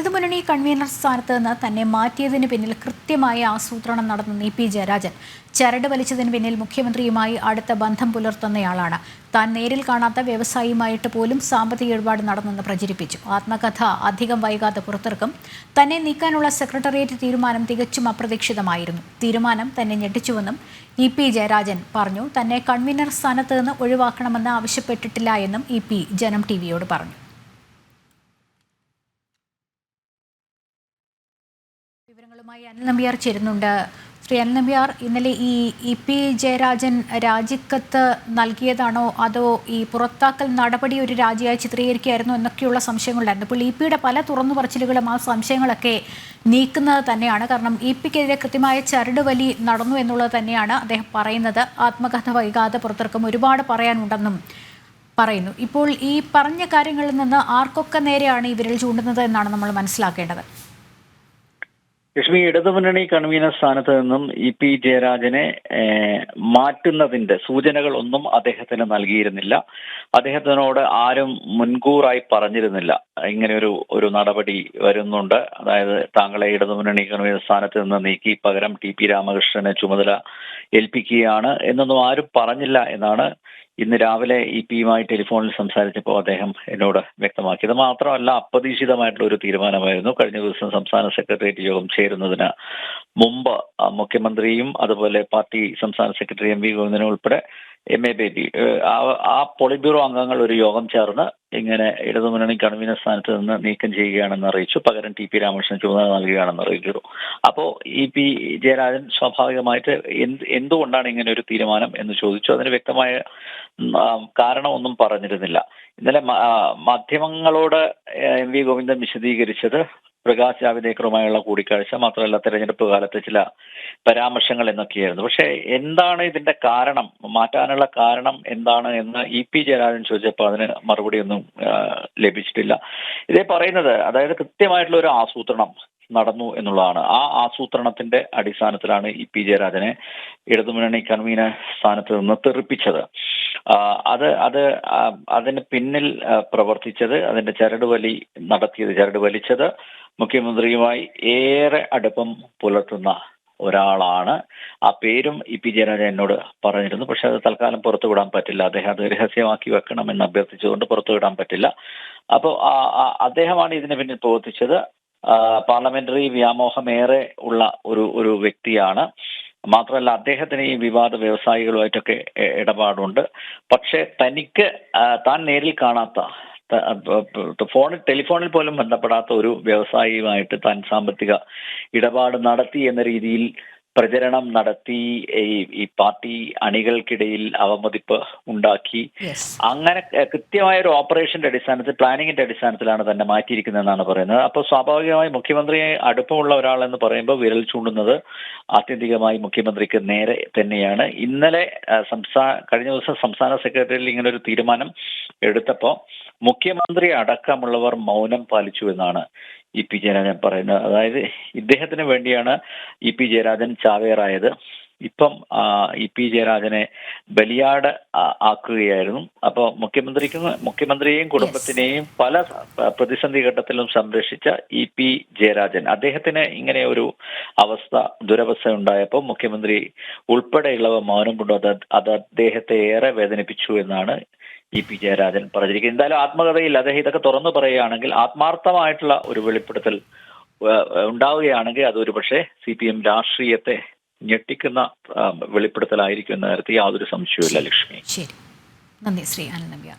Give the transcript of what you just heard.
ഇടതുമുന്നണി കൺവീനർ സ്ഥാനത്ത് നിന്ന് തന്നെ മാറ്റിയതിന് പിന്നിൽ കൃത്യമായ ആസൂത്രണം നടന്ന ഇ പി ജയരാജൻ ചരട് വലിച്ചതിന് പിന്നിൽ മുഖ്യമന്ത്രിയുമായി അടുത്ത ബന്ധം പുലർത്തുന്നയാളാണ്. താൻ നേരിൽ കാണാത്ത വ്യവസായിയുമായിട്ട് പോലും സാമ്പത്തിക ഇടപാട് നടന്നെന്ന് പ്രചരിപ്പിച്ചു. ആത്മകഥ അധികം വൈകാതെ പുറത്തിറക്കും. തന്നെ നീക്കാനുള്ള സെക്രട്ടേറിയറ്റ് തീരുമാനം തികച്ചും അപ്രതീക്ഷിതമായിരുന്നു. തീരുമാനം തന്നെ ഞെട്ടിച്ചുവെന്നും ഇ പി ജയരാജൻ പറഞ്ഞു. തന്നെ കൺവീനർ സ്ഥാനത്ത് നിന്ന് ഒഴിവാക്കണമെന്ന് ആവശ്യപ്പെട്ടിട്ടില്ല എന്നും ഇ പി ജനം ടിവിയോട് പറഞ്ഞു. വിവരങ്ങളുമായി അനിൽ നമ്പ്യാർ ചേരുന്നുണ്ട്. ശ്രീ അനിൽ നമ്പ്യാർ, ഇന്നലെ ഈ ഇ പി ജയരാജൻ രാജിക്കത്ത് നൽകിയതാണോ അതോ ഈ പുറത്താക്കൽ നടപടി ഒരു രാജിയായി ചിത്രീകരിക്കുകയായിരുന്നു എന്നൊക്കെയുള്ള സംശയങ്ങളുണ്ടായിരുന്നു. ഇപ്പോൾ ഇ പിയുടെ പല തുറന്നു പറച്ചിലുകളും ആ സംശയങ്ങളൊക്കെ നീക്കുന്നത് തന്നെയാണ്. കാരണം ഇ പിക്കെതിരെ കൃത്യമായ ചരട് വലി നടന്നു എന്നുള്ളത് തന്നെയാണ് അദ്ദേഹം പറയുന്നത്. ആത്മകഥ വൈകാതെ പുറത്തിറക്കും, ഒരുപാട് പറയാനുണ്ടെന്നും പറയുന്നു. ഇപ്പോൾ ഈ പറഞ്ഞ കാര്യങ്ങളിൽ നിന്ന് ആർക്കൊക്കെ നേരെയാണ് ഈ വിരൽ ചൂണ്ടുന്നത് എന്നാണ് നമ്മൾ മനസ്സിലാക്കേണ്ടത്. ലക്ഷ്മി, ഇടതുമുന്നണി കൺവീനർ സ്ഥാനത്ത് നിന്നും ഇ പി ജയരാജനെ മാറ്റുന്നതിന്റെ സൂചനകളൊന്നും അദ്ദേഹത്തിന് നൽകിയിരുന്നില്ല. അദ്ദേഹത്തിനോട് ആരും മുൻകൂറായി പറഞ്ഞിരുന്നില്ല ഇങ്ങനെ ഒരു നടപടി വരുന്നുണ്ട്, അതായത് താങ്കളെ ഇടതുമുന്നണി കൺവീനർ സ്ഥാനത്ത് നിന്ന് നീക്കി പകരം ടി പി രാമകൃഷ്ണനെ ചുമതല ഏൽപ്പിക്കുകയാണ് എന്നൊന്നും ആരും പറഞ്ഞില്ല എന്നാണ് ഇന്ന് രാവിലെ ഇ പിയുമായി ടെലിഫോണിൽ സംസാരിച്ചപ്പോൾ അദ്ദേഹം എന്നോട് വ്യക്തമാക്കിയത്. മാത്രമല്ല, അപ്രതീക്ഷിതമായിട്ടുള്ള ഒരു തീരുമാനമായിരുന്നു. കഴിഞ്ഞ ദിവസം സംസ്ഥാന സെക്രട്ടേറിയറ്റ് യോഗം ചേരുന്നതിന് മുമ്പ് മുഖ്യമന്ത്രിയും അതുപോലെ പാർട്ടി സംസ്ഥാന സെക്രട്ടറി എം വി ഗോവിന്ദനും ഉൾപ്പെടെ എം എ ബേബി ആ പോളിറ്റ് ബ്യൂറോ അംഗങ്ങൾ ഒരു യോഗം ചേർന്ന് ഇങ്ങനെ ഇടതുമുന്നണി കൺവീനർ സ്ഥാനത്ത് നിന്ന് നീക്കം ചെയ്യുകയാണെന്ന് അറിയിച്ചു. പകരം ടി പി രാമകൃഷ്ണൻ ചുമതല നൽകുകയാണെന്ന് അറിയിച്ചു. അപ്പോൾ ഇ പി ജയരാജൻ സ്വാഭാവികമായിട്ട് എന്തുകൊണ്ടാണ് ഇങ്ങനെ ഒരു തീരുമാനം എന്ന് ചോദിച്ചു. അതിന് വ്യക്തമായ കാരണമൊന്നും പറഞ്ഞിരുന്നില്ല. ഇന്നലെ മാധ്യമങ്ങളോട് എം വി ഗോവിന്ദൻ വിശദീകരിച്ചത് പ്രകാശ് ജാവ്ദേക്കറുമായുള്ള കൂടിക്കാഴ്ച, മാത്രമല്ല തെരഞ്ഞെടുപ്പ് കാലത്തെ ചില പരാമർശങ്ങൾ എന്നൊക്കെയായിരുന്നു. പക്ഷേ എന്താണ് ഇതിന്റെ കാരണം, മാറ്റാനുള്ള കാരണം എന്താണ് എന്ന് ഇ പി ജയരാജൻ ചോദിച്ചപ്പോൾ അതിന് മറുപടിയൊന്നും ലഭിച്ചിട്ടില്ല. ഇതേ പറയുന്നത്, അതായത് കൃത്യമായിട്ടുള്ള ഒരു ആസൂത്രണം നടന്നു എന്നുള്ളതാണ്. ആ ആസൂത്രണത്തിന്റെ അടിസ്ഥാനത്തിലാണ് ഇ പി ജയരാജനെ ഇടതുമുന്നണി കൺവീനർ സ്ഥാനത്ത് നിന്ന് തെറിപ്പിച്ചത്. അതിന് പിന്നിൽ പ്രവർത്തിച്ചത്, അതിന്റെ ചരട് വലിച്ചത് മുഖ്യമന്ത്രിയുമായി ഏറെ അടുപ്പം പുലർത്തുന്ന ഒരാളാണ്. ആ പേരും ഇ പി ജയരാജൻ എന്നോട് പറഞ്ഞിരുന്നു. പക്ഷെ അത് തൽക്കാലം പുറത്തുവിടാൻ പറ്റില്ല. അദ്ദേഹം അത് രഹസ്യമാക്കി വെക്കണമെന്ന് അഭ്യർത്ഥിച്ചുകൊണ്ട് പുറത്തുവിടാൻ പറ്റില്ല. അപ്പോൾ അദ്ദേഹമാണ് ഇതിന് പിന്നിൽ പ്രവർത്തിച്ചത്. പാർലമെന്ററി വ്യാമോഹമേറെ ഉള്ള ഒരു വ്യക്തിയാണ്. മാത്രമല്ല, അദ്ദേഹത്തിന് ഈ വിവാദ വ്യവസായികളുമായിട്ടൊക്കെ ഇടപാടുണ്ട്. പക്ഷെ തനിക്ക് താൻ നേരിൽ കാണാത്ത, ടെലിഫോണിൽ പോലും ബന്ധപ്പെടാത്ത ഒരു വ്യവസായിയുമായിട്ട് താൻ സാമ്പത്തിക ഇടപാട് നടത്തി എന്ന രീതിയിൽ പ്രചരണം നടത്തി ഈ പാർട്ടി അണികൾക്കിടയിൽ അവമതിപ്പ് ഉണ്ടാക്കി. അങ്ങനെ കൃത്യമായ ഒരു ഓപ്പറേഷന്റെ അടിസ്ഥാനത്തിൽ, പ്ലാനിങ്ങിന്റെ അടിസ്ഥാനത്തിലാണ് തന്നെ മാറ്റിയിരിക്കുന്നതെന്നാണ് പറയുന്നത്. അപ്പോൾ സ്വാഭാവികമായി മുഖ്യമന്ത്രിയെ അടുപ്പമുള്ള ഒരാളെന്ന് പറയുമ്പോൾ വിരൽ ചൂണ്ടുന്നത് ആത്യന്തികമായി മുഖ്യമന്ത്രിക്ക് നേരെ തന്നെയാണ്. ഇന്നലെ കഴിഞ്ഞ ദിവസം സംസ്ഥാന സെക്രട്ടറിയിൽ ഇങ്ങനെ ഒരു തീരുമാനം എടുത്തപ്പോൾ മുഖ്യമന്ത്രി അടക്കമുള്ളവർ മൗനം പാലിച്ചു എന്നാണ് ഇ പി ജയരാജൻ പറയുന്നത്. അതായത് ഇദ്ദേഹത്തിന് വേണ്ടിയാണ് ഇ പി ജയരാജൻ ചാവേറായത്. ഇപ്പം ഇ പി ജയരാജനെ ബലിയാട് ആക്കുകയായിരുന്നു. അപ്പോൾ മുഖ്യമന്ത്രിയെയും കുടുംബത്തിനെയും പല പ്രതിസന്ധി ഘട്ടത്തിലും സംരക്ഷിച്ച ഇ പി ജയരാജൻ, അദ്ദേഹത്തിന് ഇങ്ങനെ ഒരു ദുരവസ്ഥ ഉണ്ടായപ്പോൾ മുഖ്യമന്ത്രി ഉൾപ്പെടെയുള്ളവർ മൗനം കൊണ്ടു. അത് അദ്ദേഹത്തെ ഏറെ വേദനിപ്പിച്ചു എന്നാണ് ഇ പി ജയരാജൻ പറഞ്ഞിരിക്കുന്നത്. എന്തായാലും ആത്മകഥയിൽ അദ്ദേഹം ഇതൊക്കെ തുറന്നു പറയുകയാണെങ്കിൽ, ആത്മാർത്ഥമായിട്ടുള്ള ഒരു വെളിപ്പെടുത്തൽ ഉണ്ടാവുകയാണെങ്കിൽ അതൊരു പക്ഷേ CPM രാഷ്ട്രീയത്തെ ഞെട്ടിക്കുന്ന വെളിപ്പെടുത്തലായിരിക്കും എന്ന കാര്യത്തിൽ യാതൊരു സംശയവുമില്ല. ലക്ഷ്മി, ശരി, നന്ദി ശ്രീ അനിൽ നമ്പ്യാർ.